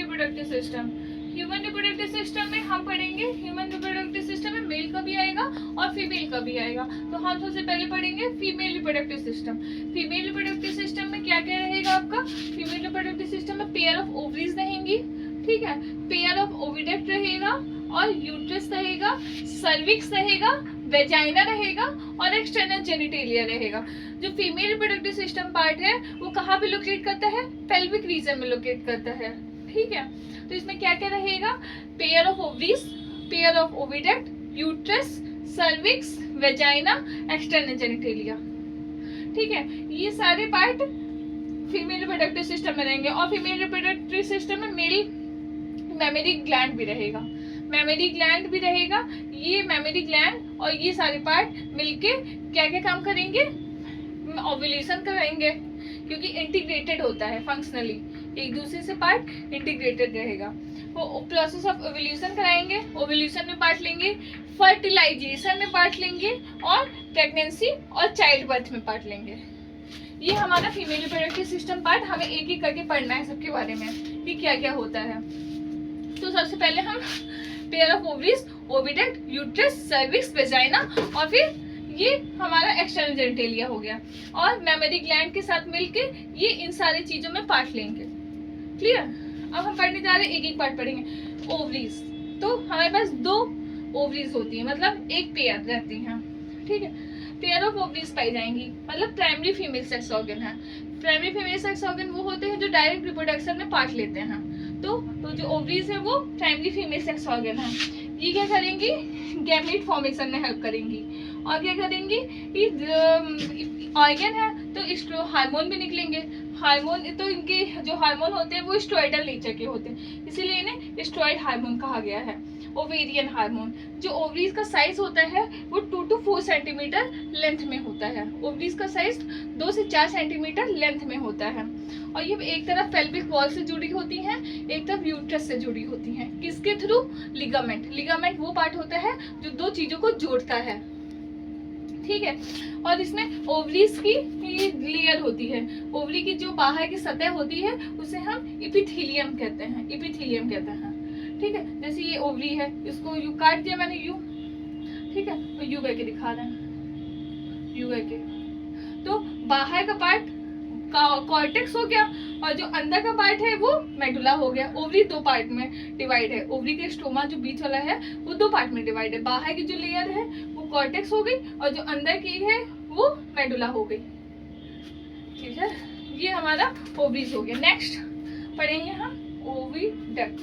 Reproductive system. Human reproductive system में हम पढ़ेंगे, ह्यूमन रिप्रोडक्टिव सिस्टम में मेल का भी आएगा और फीमेल का भी आएगा। तो हम सबसे पहले पढ़ेंगे female reproductive system. Female reproductive system में क्या क्या रहेगा आपका? फीमेल रिप्रोडक्टिव सिस्टम में पेयर ऑफ ओवरीज रहेंगी, ठीक है, पेयर ऑफ ओविडक्ट रहेगा और यूट्रस रहेगा, सर्विक्स रहेगा, वेजाइना रहेगा और एक्सटर्नल जेनिटेलिया रहेगा। जो फीमेल रिप्रोडक्टिव सिस्टम पार्ट है वो कहाँ पे लोकेट करता है? पेल्विक रीजन में लोकेट करता है, ठीक है। तो इसमें क्या क्या रहेगा? Pair of ovaries, pair of oviduct, uterus, cervix, vagina, external genitalia, ठीक है। ये सारे पार्ट फीमेल रिप्रोडक्टिव सिस्टम में रहेंगे। और फीमेल रिप्रोडक्टिव सिस्टम में मेल मेमरी ग्लैंड भी रहेगा, मेमरी ग्लैंड भी रहेगा। ये मेमरी ग्लैंड और ये सारे पार्ट मिलके क्या क्या काम करेंगे? ओव्यूलेशन कराएंगे, क्योंकि इंटीग्रेटेड होता है फंक्शनली, एक दूसरे से पार्ट इंटीग्रेटेड रहेगा। वो प्रोसेस ऑफ ओव्यूलेशन कराएंगे, ओव्यूलेशन में पार्ट लेंगे, फर्टिलाइजेशन में पार्ट लेंगे और प्रेगनेंसी और चाइल्ड बर्थ में पार्ट लेंगे। ये हमारा फीमेल रिप्रोडक्टिव सिस्टम पार्ट, हमें एक एक करके पढ़ना है सबके बारे में कि क्या क्या होता है। तो सबसे पहले हम pair of ovaries, oviduct, uterus, cervix, vagina और फिर ये हमारा एक्सटर्नल जेनिटेलिया हो गया और मेमरी ग्लैंड के साथ मिलके ये इन सारी चीजों में पार्ट लेंगे। क्लियर? अब हम पढ़ने जा रहे हैं, एक एक पार्ट पढ़ेंगे। ओवरीज, तो हमारे पास 2 ओवरीज होती है, मतलब एक पेयर रहती है, ठीक है। पेयर ऑफ ओवरीज पाई जाएंगी, मतलब प्राइमरी फीमेल सेक्स ऑर्गन है। प्राइमरी फीमेल सेक्स ऑर्गन वो होते हैं जो डायरेक्ट रिप्रोडक्शन में पार्ट लेते हैं। तो जो ओवरीज है वो प्राइमरी फीमेल सेक्स ऑर्गन है। ये क्या करेंगी? गैमेट फॉर्मेशन में हेल्प करेंगी। और क्या करेंगी? ऑर्गन है तो हार्मोन भी निकलेंगे। हार्मोन तो इनके जो हार्मोन होते हैं वो स्टेरॉइडल नेचर के होते हैं, इसीलिए इन्हें स्टेरॉइड हार्मोन कहा गया है। ओवेरियन हार्मोन, जो ओवरीज का साइज होता है वो 2 to 4 सेंटीमीटर लेंथ में होता है। ओवरीज का साइज 2 से 4 सेंटीमीटर लेंथ में होता है और ये एक तरफ पेल्विक वॉल से जुड़ी होती हैं, एक तरफ यूट्रस से जुड़ी होती हैं। किसके थ्रू? लिगामेंट। लिगामेंट वो पार्ट होता है जो 2 चीजों को जोड़ता है, ठीक है। और इसमें ओवरीज की लेयर होती है, ओवरी की जो बाहर की सतह होती है उसे हम इपिथीलियम कहते हैं, इपिथीलियम कहते हैं, ठीक है। जैसे ये ओवरी है, इसको यू काट दिया मैंने, यू, ठीक है, तो यू करके दिखा रहे हैं, यू करके। तो बाहर का पार्ट कॉर्टेक्स हो गया और जो अंदर का पार्ट है वो मेडुला हो गया। ओवरी 2 पार्ट में डिवाइड है, ओवरी के स्टोमा जो बीच वाला है वो 2 पार्ट में डिवाइड है। बाहर की जो लेयर है वो कॉर्टेक्स हो गई और जो अंदर की है वो मेडुला हो गई, ठीक है। ये हमारा ओवरीज हो गया। नेक्स्ट पढ़ेंगे हम ओविडक्ट।